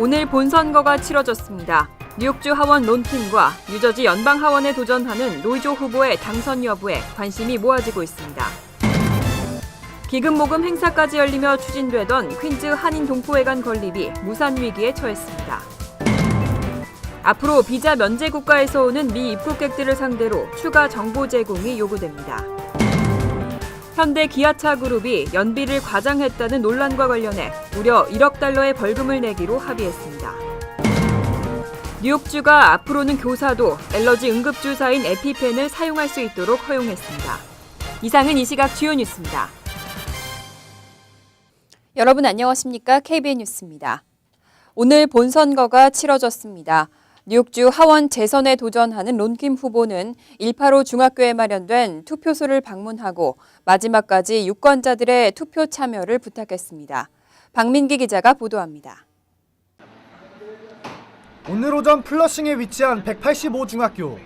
오늘 본선거가 치러졌습니다. 뉴욕주 하원 론킴과 뉴저지 연방 하원에 도전하는 로이조 후보의 당선 여부에 관심이 모아지고 있습니다. 기금 모금 행사까지 열리며 추진되던 퀸즈 한인 동포회관 건립이 무산 위기에 처했습니다. 앞으로 비자 면제 국가에서 오는 미 입국객들을 상대로 추가 정보 제공이 요구됩니다. 현대 기아차 그룹이 연비를 과장했다는 논란과 관련해 무려 1억 달러의 벌금을 내기로 합의했습니다. 뉴욕주가 앞으로는 교사도 엘러지 응급주사인 에피펜을 사용할 수 있도록 허용했습니다. 이상은 이 시각 주요 뉴스입니다. 여러분 안녕하십니까? KBN 뉴스입니다. 오늘 본선거가 치러졌습니다. 뉴욕주 하원 재선에 도전하는 론킴 후보는 185 중학교에 마련된 투표소를 방문하고 마지막까지 유권자들의 투표 참여를 부탁했습니다. 박민기 기자가 보도합니다. 오늘 오전 플러싱에 위치한 185 중학교.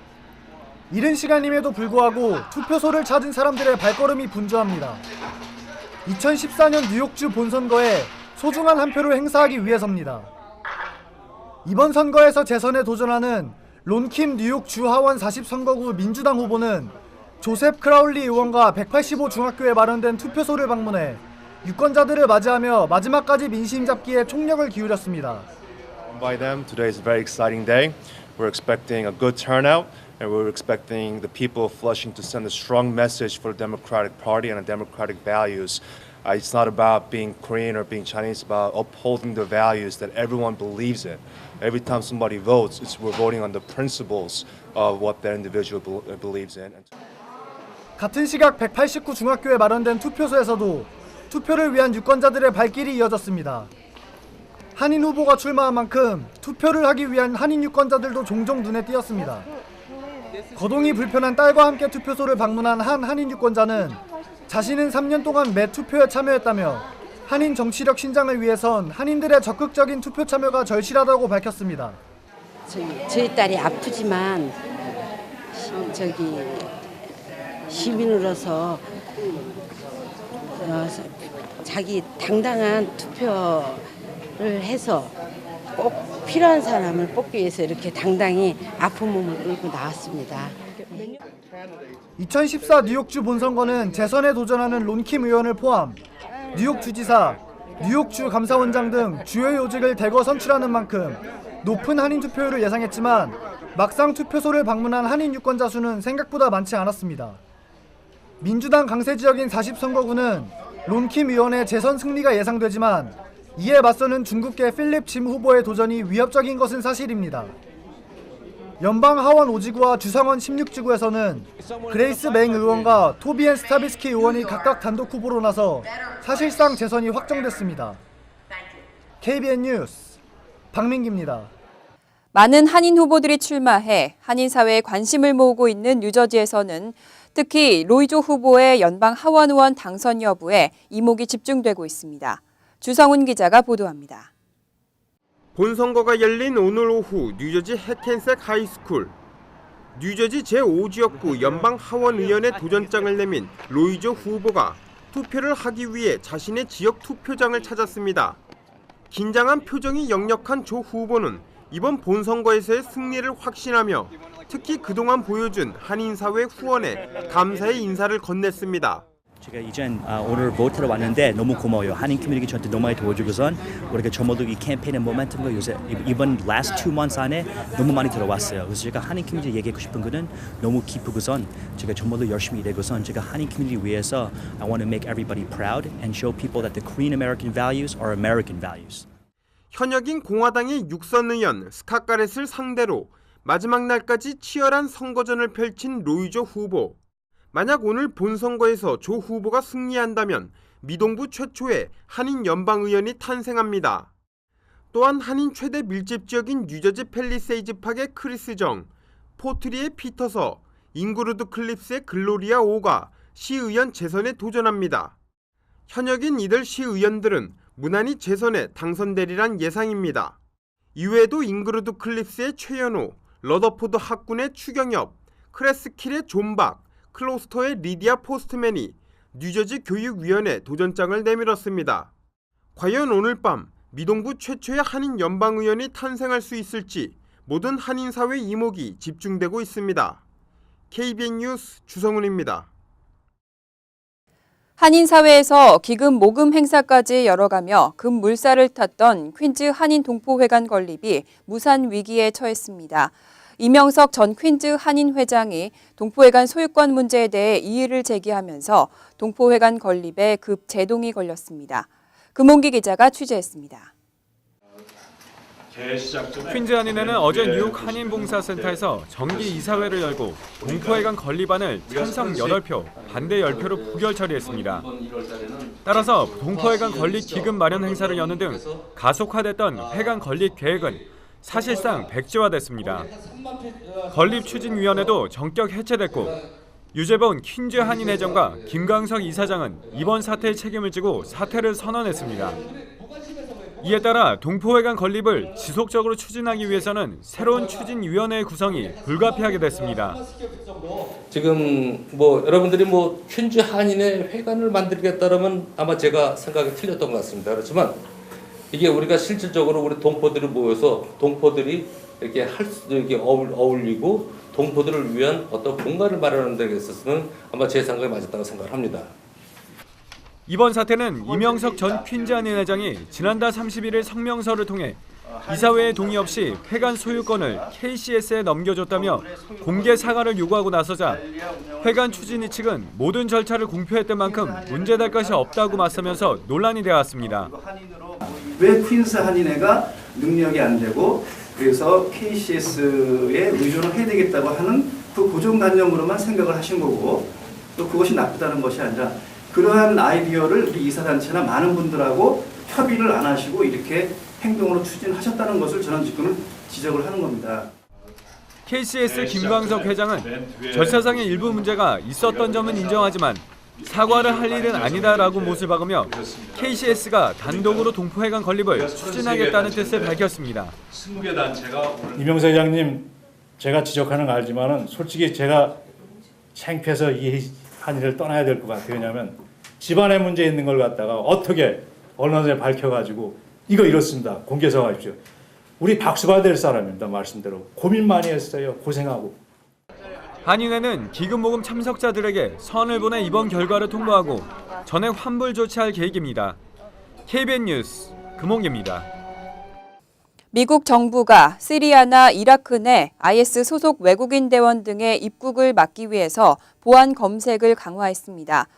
이른 시간임에도 불구하고 투표소를 찾은 사람들의 발걸음이 분주합니다. 2014년 뉴욕주 본선거에 소중한 한 표를 행사하기 위해서입니다. 이번 선거에서 재선에 도전하는 론킴 뉴욕주 하원 40선거구 민주당 후보는 조셉 크라울리 의원과 185 중학교에 마련된 투표소를 방문해 유권자들을 맞이하며 마지막까지 민심 잡기에 총력을 기울였습니다. By them, today is a very exciting day. We're expecting a good turnout, and we're expecting the people of Flushing to send a strong message for the Democratic Party and the democratic values. It's not about being Korean or being Chinese, it's about upholding the values that everyone believes in. Every time somebody votes, we're voting on the principles of what that individual believes in. 같은 시각 189 중학교에 마련된 투표소에서도 투표를 위한 유권자들의 발길이 이어졌습니다. 한인 후보가 출마한 만큼 투표를 하기 위한 한인 유권자들도 종종 눈에 띄었습니다. 거동이 불편한 딸과 함께 투표소를 방문한 한 한인 유권자는 자신은 3년 동안 매 투표에 참여했다며 한인 정치력 신장을 위해선 한인들의 적극적인 투표 참여가 절실하다고 밝혔습니다. 저희 딸이 아프지만 시민으로서 자기 당당한 투표를 해서 꼭 필요한 사람을 뽑기 위해서 이렇게 당당히 아픈 몸을 끌고 나왔습니다. 2014 뉴욕주 본선거는 재선에 도전하는 론킴 의원을 포함 뉴욕 주지사, 뉴욕주 감사원장 등 주요 요직을 대거 선출하는 만큼 높은 한인 투표율을 예상했지만 막상 투표소를 방문한 한인 유권자 수는 생각보다 많지 않았습니다. 민주당 강세 지역인 40선거구는 론킴 의원의 재선 승리가 예상되지만 이에 맞서는 중국계 필립 짐 후보의 도전이 위협적인 것은 사실입니다. 연방 하원 5지구와 주상원 16지구에서는 그레이스 맹 의원과 토비엔 스타비스키 의원이 각각 단독 후보로 나서 사실상 재선이 확정됐습니다. KBN 뉴스 박민기입니다. 많은 한인 후보들이 출마해 한인 사회에 관심을 모으고 있는 뉴저지에서는 특히 로이조 후보의 연방 하원 의원 당선 여부에 이목이 집중되고 있습니다. 주성훈 기자가 보도합니다. 본선거가 열린 오늘 오후 뉴저지 해켄색 하이스쿨. 뉴저지 제5지역구 연방 하원 의원의 도전장을 내민 로이조 후보가 투표를 하기 위해 자신의 지역 투표장을 찾았습니다. 긴장한 표정이 역력한 조 후보는 이번 본선거에서의 승리를 확신하며 특히 그동안 보여준 한인사회 후원에 감사의 인사를 건넸습니다. 제가 이젠 오늘 보트로 왔는데 너무 고마워요. 한인 커뮤니티 저한테 너무 많이 도와주고선 우리가 저모두 이 캠페인의 모멘텀과 요새 이번 last 2 months 안에 너무 많이 들어왔어요. 그래서 제가 한인 커뮤니티 얘기하고 싶은 거는 너무 기쁘고선 제가 저모두 열심히 일하고선 제가 한인 커뮤니티 위해서 I want to make everybody proud and show people that the Korean American values are American values. 현역인 공화당의 육선 의원 스캇 가렛을 상대로 마지막 날까지 치열한 선거전을 펼친 로이조 후보. 만약 오늘 본선거에서 조 후보가 승리한다면 미동부 최초의 한인 연방의원이 탄생합니다. 또한 한인 최대 밀집 지역인 뉴저지 팰리세이즈 팍의 크리스 정, 포트리의 피터서, 잉그루드 클립스의 글로리아 오가 시의원 재선에 도전합니다. 현역인 이들 시의원들은 무난히 재선에 당선되리란 예상입니다. 이외에도 잉그루드 클립스의 최연호, 러더포드 학군의 추경엽, 크레스킬의 존박, 클로스터의 리디아 포스트맨이 뉴저지 교육위원회 도전장을 내밀었습니다. 과연 오늘 밤 미동부 최초의 한인 연방의원이 탄생할 수 있을지 모든 한인사회 이목이 집중되고 있습니다. KBN 뉴스 주성훈입니다. 한인사회에서 기금 모금 행사까지 열어가며 금물살을 탔던 퀸즈 한인 동포회관 건립이 무산 위기에 처했습니다. 이명석 전 퀸즈 한인 회장이 동포회관 소유권 문제에 대해 이의를 제기하면서 동포회관 건립에 급 제동이 걸렸습니다. 금홍기 기자가 취재했습니다. 퀸즈 한인회는 어제 뉴욕 한인봉사센터에서 정기 이사회를 열고 동포회관 건립안을 찬성 8표, 반대 10표로 부결 처리했습니다. 따라서 동포회관 건립 기금 마련 행사를 여는 등 가속화됐던 회관 건립 계획은 사실상 백지화됐습니다. 건립추진위원회도 전격 해체됐고 유재본 퀸즈 한인회장과 김광석 이사장은 이번 사태에 책임을 지고 사퇴를 선언했습니다. 이에 따라 동포회관 건립을 지속적으로 추진하기 위해서는 새로운 추진위원회 구성이 불가피하게 됐습니다. 지금 여러분들이 퀸즈 한인의 회관을 만들겠다라면 아마 제가 생각이 틀렸던 것 같습니다. 그렇지만 이게 우리가 실질적으로 우리 동포들이 모여서 동포들이 이렇게 어울리고 동포들을 위한 어떤 공간을 마련하는 데 있어서는 아마 제 생각이 맞았다고 생각을 합니다. 이번 사태는 이명석 전 퀸즈 한인 회장이 지난달 31일 성명서를 통해 이사회의 동의 없이 회관 소유권을 KCS에 넘겨줬다며 공개 사과를 요구하고 나서자 회관 추진위 측은 모든 절차를 공표했던 만큼 문제될 것이 없다고 맞서면서 논란이 되었습니다. 왜 퀸즈 한인회가 능력이 안 되고 그래서 KCS에 의존을 해야 되겠다고 하는 그 고정관념으로만 생각을 하신 거고 또 그것이 나쁘다는 것이 아니라 그러한 아이디어를 우리 이사단체나 많은 분들하고 협의를 안 하시고 이렇게 행동으로 추진하셨다는 것을 저는 지금 지적을 하는 겁니다. KCS 김광석 회장은 절차상의 일부 문제가 있었던 점은 인정하지만 사과를 할 일은 아니다라고 못을 박으며 KCS가 단독으로 동포회관 건립을 추진하겠다는 뜻을 밝혔습니다. 이명석 회장님 제가 지적하는 거 알지만은 솔직히 제가 창피해서 이 한일을 떠나야 될 것 같아요. 왜냐하면 집안에 문제 있는 걸 갖다가 어떻게 언론에 밝혀가지고 이거 이렇습니다. 공개 사과하십시오. 우리 박수 받아야 될 사람입니다. 말씀대로 고민 많이 했어요. 고생하고. 한인회는 기금 모금 참석자들에게 선을 보내 이번 결과를 통보하고 전액 환불 조치할 계획입니다. KBN 뉴스 금홍기입니다. 미국 정부가 시리아나 이라크 내 IS 소속 외국인 대원 등의 입국을 막기 위해서 보안 검색을 강화했습니다.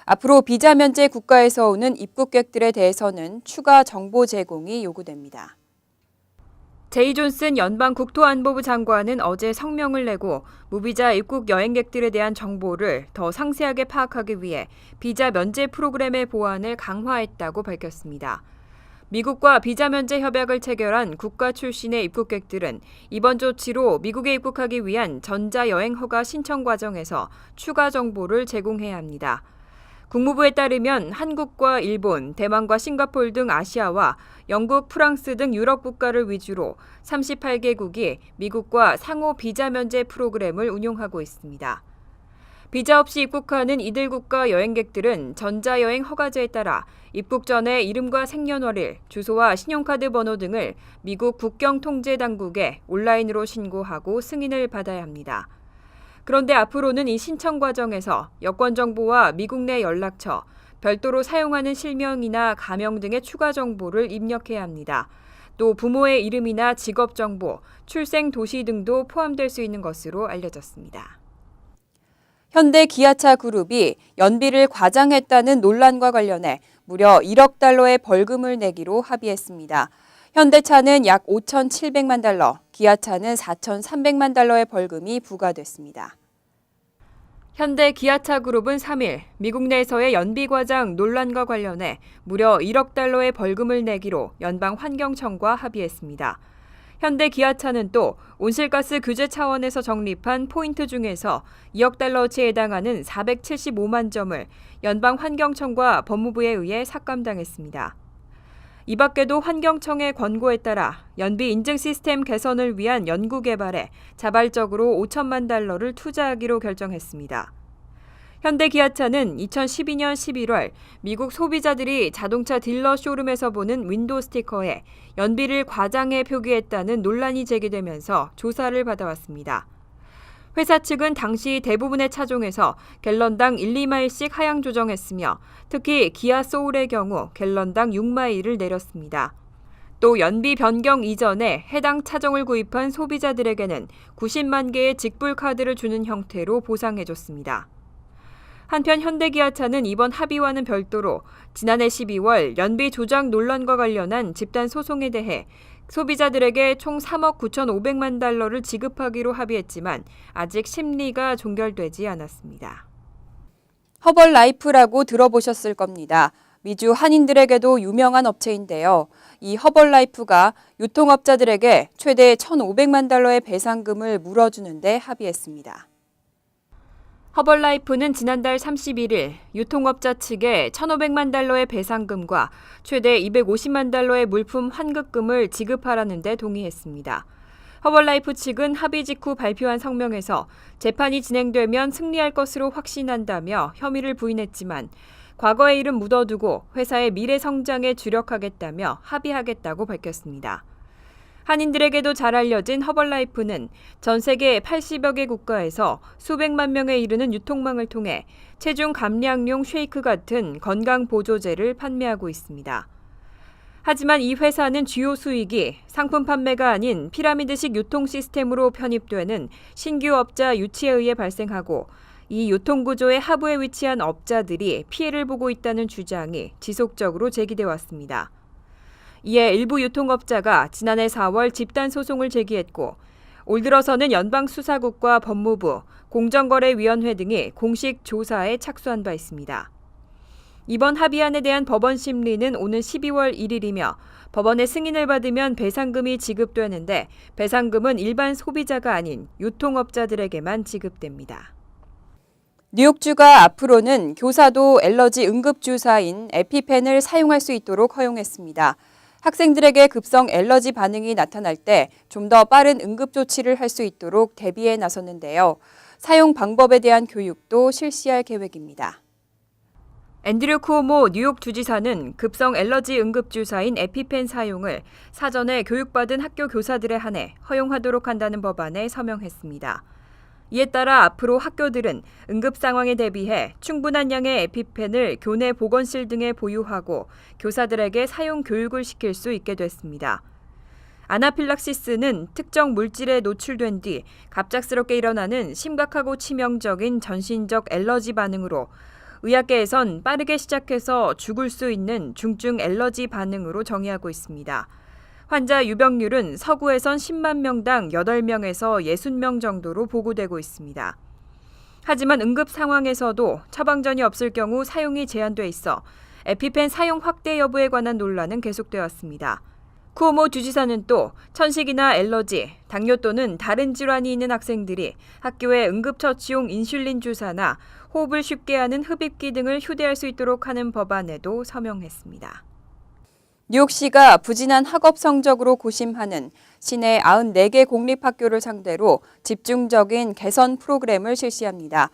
앞으로 비자 면제 국가에서 오는 입국객들에 대해서는 추가 정보 제공이 요구됩니다. 제이 존슨 연방 국토안보부 장관은 어제 성명을 내고 무비자 입국 여행객들에 대한 정보를 더 상세하게 파악하기 위해 비자 면제 프로그램의 보완을 강화했다고 밝혔습니다. 미국과 비자 면제 협약을 체결한 국가 출신의 입국객들은 이번 조치로 미국에 입국하기 위한 전자여행 허가 신청 과정에서 추가 정보를 제공해야 합니다. 국무부에 따르면 한국과 일본, 대만과 싱가포르 등 아시아와 영국, 프랑스 등 유럽 국가를 위주로 38개국이 미국과 상호 비자 면제 프로그램을 운용하고 있습니다. 비자 없이 입국하는 이들 국가 여행객들은 전자여행 허가제에 따라 입국 전에 이름과 생년월일, 주소와 신용카드 번호 등을 미국 국경통제당국에 온라인으로 신고하고 승인을 받아야 합니다. 그런데 앞으로는 이 신청 과정에서 여권 정보와 미국 내 연락처, 별도로 사용하는 실명이나 가명 등의 추가 정보를 입력해야 합니다. 또 부모의 이름이나 직업 정보, 출생 도시 등도 포함될 수 있는 것으로 알려졌습니다. 현대 기아차 그룹이 연비를 과장했다는 논란과 관련해 무려 1억 달러의 벌금을 내기로 합의했습니다. 현대차는 약 5,700만 달러, 기아차는 4,300만 달러의 벌금이 부과됐습니다. 현대 기아차 그룹은 3일 미국 내에서의 연비 과장 논란과 관련해 무려 1억 달러의 벌금을 내기로 연방환경청과 합의했습니다. 현대 기아차는 또 온실가스 규제 차원에서 적립한 포인트 중에서 2억 달러치에 해당하는 475만 점을 연방환경청과 법무부에 의해 삭감당했습니다. 이 밖에도 환경청의 권고에 따라 연비 인증 시스템 개선을 위한 연구 개발에 자발적으로 5천만 달러를 투자하기로 결정했습니다. 현대기아차는 2012년 11월 미국 소비자들이 자동차 딜러 쇼룸에서 보는 윈도우 스티커에 연비를 과장해 표기했다는 논란이 제기되면서 조사를 받아왔습니다. 회사 측은 당시 대부분의 차종에서 갤런당 1, 2마일씩 하향 조정했으며 특히 기아 소울의 경우 갤런당 6마일을 내렸습니다. 또 연비 변경 이전에 해당 차종을 구입한 소비자들에게는 90만 개의 직불 카드를 주는 형태로 보상해줬습니다. 한편 현대기아차는 이번 합의와는 별도로 지난해 12월 연비 조작 논란과 관련한 집단 소송에 대해 소비자들에게 총 3억 9,500만 달러를 지급하기로 합의했지만 아직 심리가 종결되지 않았습니다. 허벌라이프라고 들어보셨을 겁니다. 미주 한인들에게도 유명한 업체인데요. 이 허벌라이프가 유통업자들에게 최대 1,500만 달러의 배상금을 물어주는데 합의했습니다. 허벌라이프는 지난달 31일 유통업자 측에 1,500만 달러의 배상금과 최대 250만 달러의 물품 환급금을 지급하라는 데 동의했습니다. 허벌라이프 측은 합의 직후 발표한 성명에서 재판이 진행되면 승리할 것으로 확신한다며 혐의를 부인했지만 과거의 일은 묻어두고 회사의 미래 성장에 주력하겠다며 합의하겠다고 밝혔습니다. 한인들에게도 잘 알려진 허벌라이프는 전 세계 80여 개 국가에서 수백만 명에 이르는 유통망을 통해 체중 감량용 쉐이크 같은 건강 보조제를 판매하고 있습니다. 하지만 이 회사는 주요 수익이 상품 판매가 아닌 피라미드식 유통 시스템으로 편입되는 신규 업자 유치에 의해 발생하고 이 유통구조의 하부에 위치한 업자들이 피해를 보고 있다는 주장이 지속적으로 제기돼 왔습니다. 이에 일부 유통업자가 지난해 4월 집단소송을 제기했고 올 들어서는 연방수사국과 법무부, 공정거래위원회 등이 공식 조사에 착수한 바 있습니다. 이번 합의안에 대한 법원 심리는 오는 12월 1일이며 법원의 승인을 받으면 배상금이 지급되는데 배상금은 일반 소비자가 아닌 유통업자들에게만 지급됩니다. 뉴욕주가 앞으로는 교사도 엘러지 응급주사인 에피펜을 사용할 수 있도록 허용했습니다. 학생들에게 급성 엘러지 반응이 나타날 때 좀 더 빠른 응급 조치를 할 수 있도록 대비해 나섰는데요. 사용 방법에 대한 교육도 실시할 계획입니다. 앤드류 쿠오모 뉴욕 주지사는 급성 엘러지 응급주사인 에피펜 사용을 사전에 교육받은 학교 교사들에 한해 허용하도록 한다는 법안에 서명했습니다. 이에 따라 앞으로 학교들은 응급 상황에 대비해 충분한 양의 에피펜을 교내 보건실 등에 보유하고 교사들에게 사용 교육을 시킬 수 있게 됐습니다. 아나필락시스는 특정 물질에 노출된 뒤 갑작스럽게 일어나는 심각하고 치명적인 전신적 엘러지 반응으로 의학계에선 빠르게 시작해서 죽을 수 있는 중증 엘러지 반응으로 정의하고 있습니다. 환자 유병률은 서구에선 10만 명당 8명에서 60명 정도로 보고되고 있습니다. 하지만 응급 상황에서도 처방전이 없을 경우 사용이 제한돼 있어 에피펜 사용 확대 여부에 관한 논란은 계속되었습니다. 쿠오모 주지사는 또 천식이나 엘러지, 당뇨 또는 다른 질환이 있는 학생들이 학교에 응급처치용 인슐린 주사나 호흡을 쉽게 하는 흡입기 등을 휴대할 수 있도록 하는 법안에도 서명했습니다. 뉴욕시가 부진한 학업 성적으로 고심하는 시내 94개 공립학교를 상대로 집중적인 개선 프로그램을 실시합니다.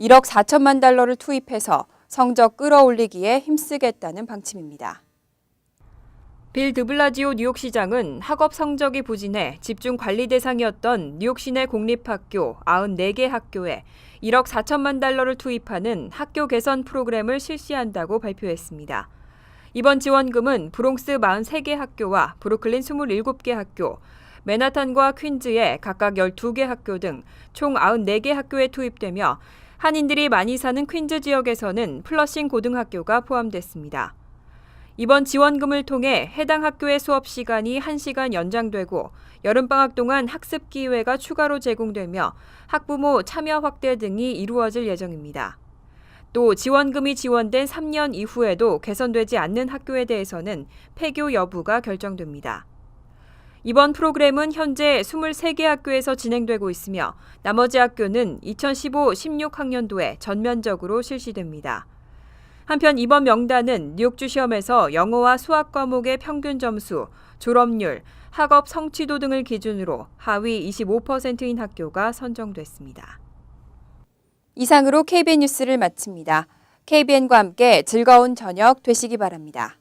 1억 4천만 달러를 투입해서 성적 끌어올리기에 힘쓰겠다는 방침입니다. 빌 드블라지오 뉴욕시장은 학업 성적이 부진해 집중 관리 대상이었던 뉴욕 시내 공립학교 94개 학교에 1억 4천만 달러를 투입하는 학교 개선 프로그램을 실시한다고 발표했습니다. 이번 지원금은 브롱스 43개 학교와 브루클린 27개 학교, 맨하탄과 퀸즈의 각각 12개 학교 등 총 94개 학교에 투입되며 한인들이 많이 사는 퀸즈 지역에서는 플러싱 고등학교가 포함됐습니다. 이번 지원금을 통해 해당 학교의 수업 시간이 1시간 연장되고 여름방학 동안 학습 기회가 추가로 제공되며 학부모 참여 확대 등이 이루어질 예정입니다. 또 지원금이 지원된 3년 이후에도 개선되지 않는 학교에 대해서는 폐교 여부가 결정됩니다. 이번 프로그램은 현재 23개 학교에서 진행되고 있으며 나머지 학교는 2015-16학년도에 전면적으로 실시됩니다. 한편 이번 명단은 뉴욕주 시험에서 영어와 수학 과목의 평균 점수, 졸업률, 학업 성취도 등을 기준으로 하위 25%인 학교가 선정됐습니다. 이상으로 KBN 뉴스를 마칩니다. KBN과 함께 즐거운 저녁 되시기 바랍니다.